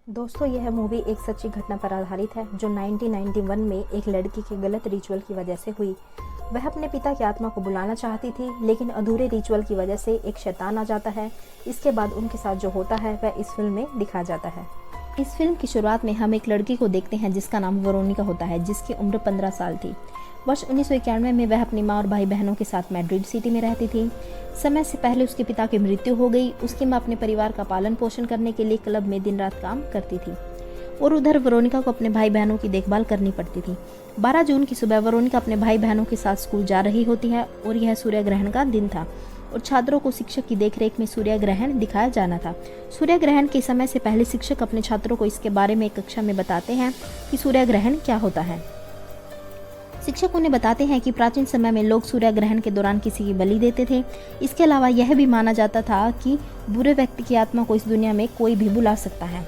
दोस्तों, यह मूवी एक सच्ची घटना पर आधारित है जो 1991 में एक लड़की के गलत रिचुअल की वजह से हुई। वह अपने पिता की आत्मा को बुलाना चाहती थी, लेकिन अधूरे रिचुअल की वजह से एक शैतान आ जाता है। इसके बाद उनके साथ जो होता है वह इस फिल्म में दिखाया जाता है। इस फिल्म की शुरुआत में हम एक लड़की को देखते हैं जिसका नाम वेरोनिका होता है, जिसकी उम्र 15 साल थी। वर्ष 1991 में वह अपनी माँ और भाई बहनों के साथ मैड्रिड सिटी में रहती थी। समय से पहले उसके पिता की मृत्यु हो गई। उसकी माँ अपने परिवार का पालन पोषण करने के लिए क्लब में दिन रात काम करती थी और उधर वेरोनिका को अपने भाई बहनों की देखभाल करनी पड़ती थी। 12 जून की सुबह वेरोनिका अपने भाई बहनों के साथ स्कूल जा रही होती है और यह सूर्य ग्रहण का दिन था और छात्रों को शिक्षक की देखरेख में सूर्य ग्रहण दिखाया जाना था। सूर्य ग्रहण के समय से पहले शिक्षक अपने छात्रों को इसके बारे में कक्षा में बताते हैं कि सूर्य ग्रहण क्या होता है। शिक्षक उन्हें बताते हैं कि प्राचीन समय में लोग सूर्य ग्रहण के दौरान किसी की बलि देते थे। इसके अलावा यह भी माना जाता था कि बुरे व्यक्ति की आत्मा को इस दुनिया में कोई भी बुला सकता है।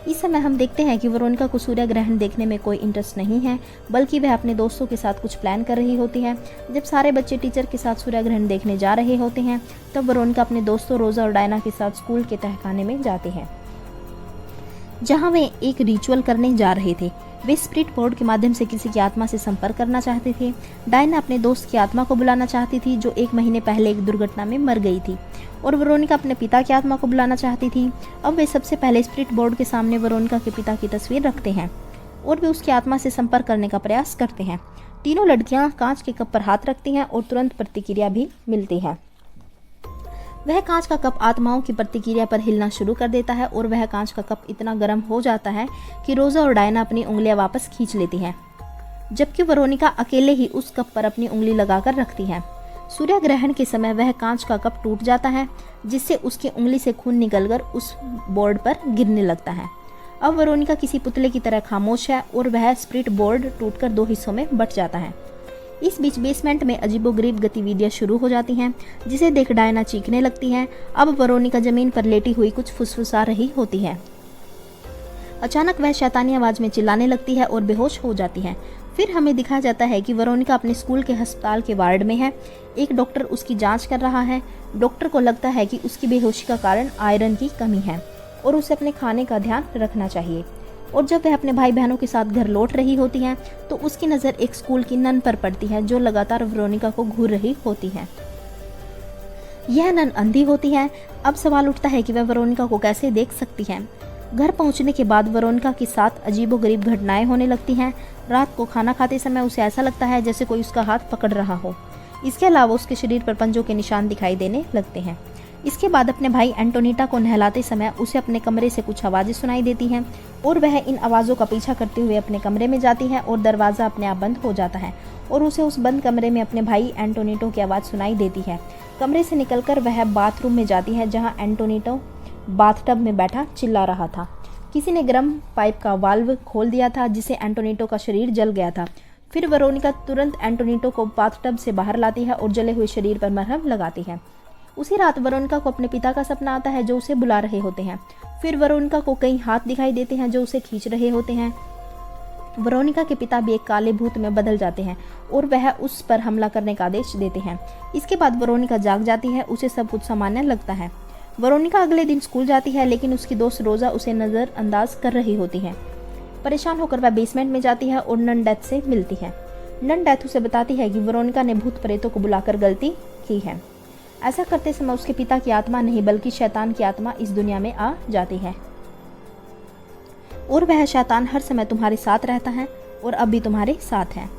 इस समय हम देखते हैं कि वेरोनिका को सूर्य ग्रहण देखने में कोई इंटरेस्ट नहीं है, बल्कि वह अपने दोस्तों के साथ कुछ प्लान कर रही होती है। जब सारे बच्चे टीचर के साथ सूर्य ग्रहण देखने जा रहे होते हैं, तब वेरोनिका अपने दोस्तों रोजा और डायना के साथ स्कूल के तहखाने में जाती है, जहां वे एक रिचुअल करने जा रहे थे। वे स्पिरिट बोर्ड के माध्यम से किसी की आत्मा से संपर्क करना चाहते थे। डायना अपने दोस्त की आत्मा को बुलाना चाहती थी जो 1 महीने पहले एक दुर्घटना में मर गई थी, और वेरोनिका अपने पिता की आत्मा को बुलाना चाहती थी। अब वे सबसे पहले स्पिरिट बोर्ड के सामने वेरोनिका के पिता की तस्वीर रखते हैं और वे उसकी आत्मा से संपर्क करने का प्रयास करते हैं। तीनों लड़कियां कांच के कप पर हाथ रखती हैं और तुरंत प्रतिक्रिया भी मिलती है। वह कांच का कप आत्माओं की प्रतिक्रिया पर हिलना शुरू कर देता है और वह कांच का कप इतना गर्म हो जाता है कि रोजा और डायना अपनी उंगलियां वापस खींच लेती हैं, जबकि वेरोनिका अकेले ही उस कप पर अपनी उंगली लगाकर रखती है। सूर्य ग्रहण के समय वह कांच का कप टूट जाता है, जिससे उसकी उंगली से खून निकलकर उस बोर्ड पर गिरने लगता है। अब वेरोनिका किसी पुतले की तरह खामोश है और वह स्पिरिट बोर्ड टूटकर 2 हिस्सों में बंट जाता है। इस बीच बेसमेंट में अजीबोगरीब गतिविधियां शुरू हो जाती हैं, जिसे देख डायना चीखने लगती है। अब वेरोनिका जमीन पर लेटी हुई कुछ फुसफुसा रही होती है। अचानक वह शैतानी आवाज में चिल्लाने लगती है और बेहोश हो जाती है। फिर हमें दिखाया जाता है कि वेरोनिका अपने स्कूल के अस्पताल के वार्ड में है। एक डॉक्टर उसकी जांच कर रहा है। डॉक्टर को लगता है कि उसकी बेहोशी का कारण आयरन की कमी है और उसे अपने खाने का ध्यान रखना चाहिए। और जब वह अपने भाई बहनों के साथ घर लौट रही होती है, तो उसकी नज़र एक स्कूल की नन पर पड़ती है जो लगातार वेरोनिका को घूर रही होती है। यह नन अंधी होती है। अब सवाल उठता है कि वह वेरोनिका को कैसे देख सकती है। घर पहुंचने के बाद वेरोनिका के साथ अजीबोगरीब घटनाएं होने लगती हैं। रात को खाना खाते समय उसे ऐसा लगता है जैसे कोई उसका हाथ पकड़ रहा हो। इसके अलावा उसके शरीर पर पंजों के निशान दिखाई देने लगते हैं। इसके बाद अपने भाई एंटोनिटा को नहलाते समय उसे अपने कमरे से कुछ आवाज़ें सुनाई देती हैं और वह इन आवाज़ों का पीछा करते हुए अपने कमरे में जाती है और दरवाज़ा अपने आप बंद हो जाता है और उसे उस बंद कमरे में अपने भाई एंटोनिटो की आवाज़ सुनाई देती है। कमरे से निकलकर वह बाथरूम में जाती है, जहाँ एंटोनिटो बाथटब में बैठा चिल्ला रहा था। किसी ने गर्म पाइप का वाल्व खोल दिया था, जिससे एंटोनिटो का शरीर जल गया था। फिर वेरोनिका तुरंत एंटोनिटो को बाथटब से बाहर लाती है और जले हुए शरीर पर मरहम लगाती है। उसी रात वेरोनिका को अपने पिता का सपना आता है जो उसे बुला रहे होते हैं। फिर वेरोनिका को कई हाथ दिखाई देते हैं जो उसे खींच रहे होते हैं। वेरोनिका के पिता भी एक काले भूत में बदल जाते हैं और वह उस पर हमला करने का आदेश देते हैं। इसके बाद वेरोनिका जाग जाती है। उसे सब कुछ सामान्य लगता है। वेरोनिका अगले दिन स्कूल जाती है, लेकिन उसकी दोस्त रोजा उसे नज़रअंदाज कर रही होती है। परेशान होकर वह बेसमेंट में जाती है और नन डेथ से मिलती है। नन डेथ उसे बताती है कि वेरोनिका ने भूत प्रेतों को बुलाकर गलती की है। ऐसा करते समय उसके पिता की आत्मा नहीं बल्कि शैतान की आत्मा इस दुनिया में आ जाती है और वह शैतान हर समय तुम्हारे साथ रहता है और अब भी तुम्हारे साथ है।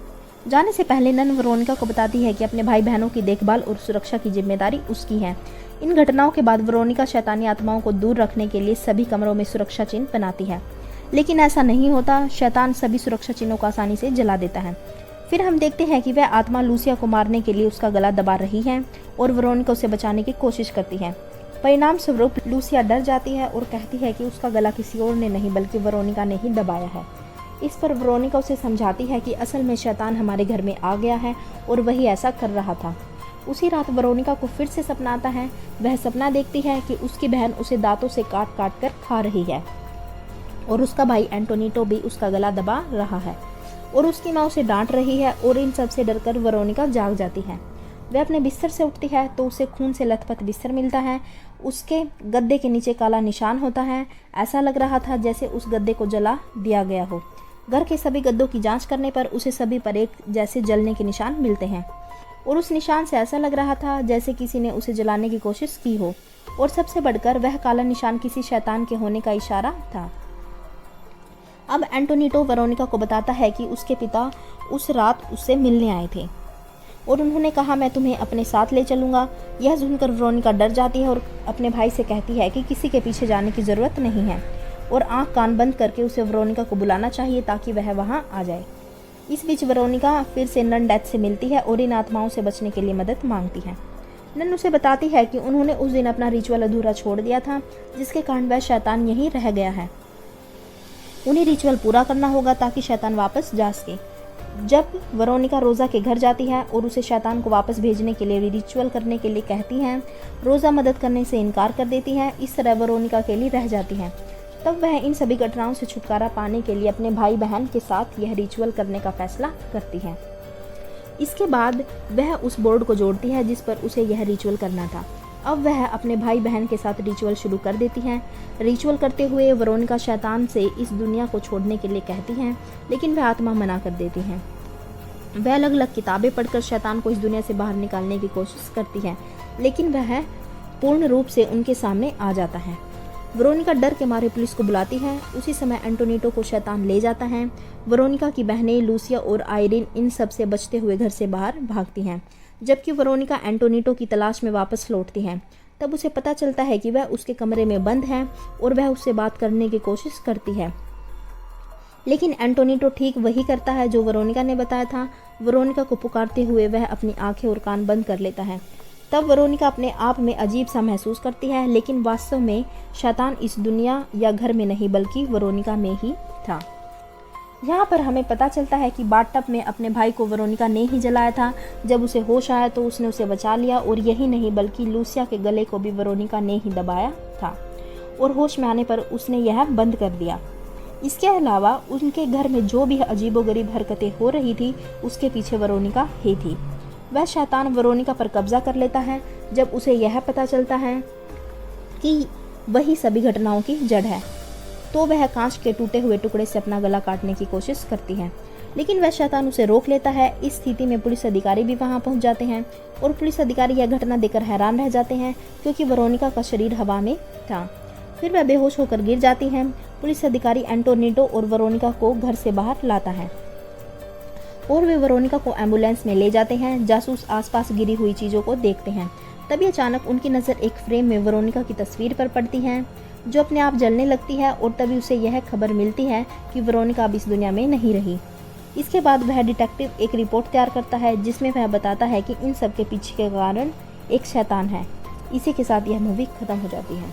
जाने से पहले नन वेरोनिका को बताती है कि अपने भाई बहनों की देखभाल और सुरक्षा की जिम्मेदारी उसकी है। इन घटनाओं के बाद वेरोनिका शैतानी आत्माओं को दूर रखने के लिए सभी कमरों में सुरक्षा चिन्ह बनाती है, लेकिन ऐसा नहीं होता। शैतान सभी सुरक्षा चिन्हों को आसानी से जला देता है। फिर हम देखते हैं कि वह आत्मा लूसिया को मारने के लिए उसका गला दबा रही है और वेरोनिका उसे बचाने की कोशिश करती है। परिणाम स्वरूप लूसिया डर जाती है और कहती है कि उसका गला किसी और ने नहीं बल्कि वेरोनिका ने ही दबाया है। इस पर वेरोनिका उसे समझाती है कि असल में शैतान हमारे घर में आ गया है और वही ऐसा कर रहा था। उसी रात वेरोनिका को फिर से सपना आता है। वह सपना देखती है कि उसकी बहन उसे दांतों से काट काट कर खा रही है और उसका भाई एंटोनिटो भी उसका गला दबा रहा है और उसकी माँ उसे डांट रही है और इन सब से डरकर वेरोनिका जाग जाती है। वह अपने बिस्तर से उठती है तो उसे खून से लथपथ बिस्तर मिलता है। उसके गद्दे के नीचे काला निशान होता है। ऐसा लग रहा था जैसे उस गद्दे को जला दिया गया हो। घर के सभी गद्दों की जांच करने पर उसे सभी पर एक जैसे जलने के निशान मिलते हैं और उस निशान से ऐसा लग रहा था जैसे किसी ने उसे जलाने की कोशिश की हो। और सबसे बढ़कर वह काला निशान किसी शैतान के होने का इशारा था। अब एंटोनिटो वेरोनिका को बताता है कि उसके पिता उस रात उससे मिलने आए थे और उन्होंने कहा, मैं तुम्हें अपने साथ ले चलूँगा। यह सुनकर वेरोनिका डर जाती है और अपने भाई से कहती है कि किसी के पीछे जाने की ज़रूरत नहीं है और आंख कान बंद करके उसे वेरोनिका को बुलाना चाहिए ताकि वह वहाँ आ जाए। इस बीच वेरोनिका फिर से नन डेथ से मिलती है और इन आत्माओं से बचने के लिए मदद मांगती है। नन उसे बताती है कि उन्होंने उस दिन अपना रिचुअल अधूरा छोड़ दिया था, जिसके कारण वह शैतान यहीं रह गया है। उन्हें रिचुअल पूरा करना होगा ताकि शैतान वापस जा सके। जब वेरोनिका रोज़ा के घर जाती है और उसे शैतान को वापस भेजने के लिए रिचुअल करने के लिए कहती हैं, रोज़ा मदद करने से इनकार कर देती है। इस तरह वेरोनिका अकेली रह जाती है। तब वह इन सभी घटनाओं से छुटकारा पाने के लिए अपने भाई बहन के साथ यह रिचुअल करने का फैसला करती है। इसके बाद वह उस बोर्ड को जोड़ती है जिस पर उसे यह रिचुअल करना था। अब वह अपने भाई बहन के साथ रिचुअल शुरू कर देती हैं। रिचुअल करते हुए वेरोनिका शैतान से इस दुनिया को छोड़ने के लिए कहती हैं, लेकिन वह आत्मा मना कर देती हैं। वह अलग अलग किताबें पढ़कर शैतान को इस दुनिया से बाहर निकालने की कोशिश करती है, लेकिन वह पूर्ण रूप से उनके सामने आ जाता है। वेरोनिका डर के मारे पुलिस को बुलाती है। उसी समय एंटोनिटो को शैतान ले जाता है। वेरोनिका की बहनें लूसिया और आयरिन इन सब से बचते हुए घर से बाहर भागती हैं, जबकि वेरोनिका एंटोनिटो की तलाश में वापस लौटती है। तब उसे पता चलता है कि वह उसके कमरे में बंद है और वह उससे बात करने की कोशिश करती है, लेकिन एंटोनिटो ठीक वही करता है जो वेरोनिका ने बताया था। वेरोनिका को पुकारते हुए वह अपनी आंखें और कान बंद कर लेता है। तब वेरोनिका अपने आप में अजीब सा महसूस करती है, लेकिन वास्तव में शैतान इस दुनिया या घर में नहीं बल्कि वेरोनिका में ही था। यहाँ पर हमें पता चलता है कि बाथटब में अपने भाई को वेरोनिका ने ही जलाया था। जब उसे होश आया तो उसने उसे बचा लिया और यही नहीं बल्कि लूसिया के गले को भी वेरोनिका ने ही दबाया था और होश में आने पर उसने यह बंद कर दिया। इसके अलावा उनके घर में जो भी अजीबोगरीब हरकतें हो रही थी उसके पीछे वेरोनिका ही थी। वह शैतान वेरोनिका पर कब्जा कर लेता है जब उसे यह पता चलता है कि वही सभी घटनाओं की जड़ है। तो वह कांच के टूटे हुए टुकड़े से अपना गला काटने की कोशिश करती है, लेकिन वह शैतान उसे रोक लेता है। इस स्थिति में पुलिस अधिकारी भी वहां पहुंच जाते हैं और पुलिस अधिकारी यह घटना देखकर हैरान रह जाते हैं क्योंकि वेरोनिका का शरीर हवा में था। फिर वह बेहोश होकर गिर जाती है। पुलिस अधिकारी एंटोनिटो और वेरोनिका को घर से बाहर लाता है और वे वेरोनिका को एम्बुलेंस में ले जाते हैं। जासूस आसपास गिरी हुई चीज़ों को देखते हैं। तभी अचानक उनकी नज़र एक फ्रेम में वेरोनिका की तस्वीर पर पड़ती है जो अपने आप जलने लगती है और तभी उसे यह खबर मिलती है कि वेरोनिका अब इस दुनिया में नहीं रही। इसके बाद वह डिटेक्टिव एक रिपोर्ट तैयार करता है जिसमें वह बताता है कि इन सब के पीछे के कारण एक शैतान है। इसी के साथ यह मूवी ख़त्म हो जाती है।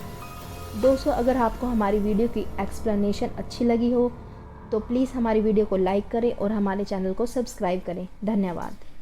दोस्तों, अगर आपको हमारी वीडियो की एक्सप्लेनेशन अच्छी लगी हो तो प्लीज़ हमारी वीडियो को लाइक करें और हमारे चैनल को सब्सक्राइब करें। धन्यवाद।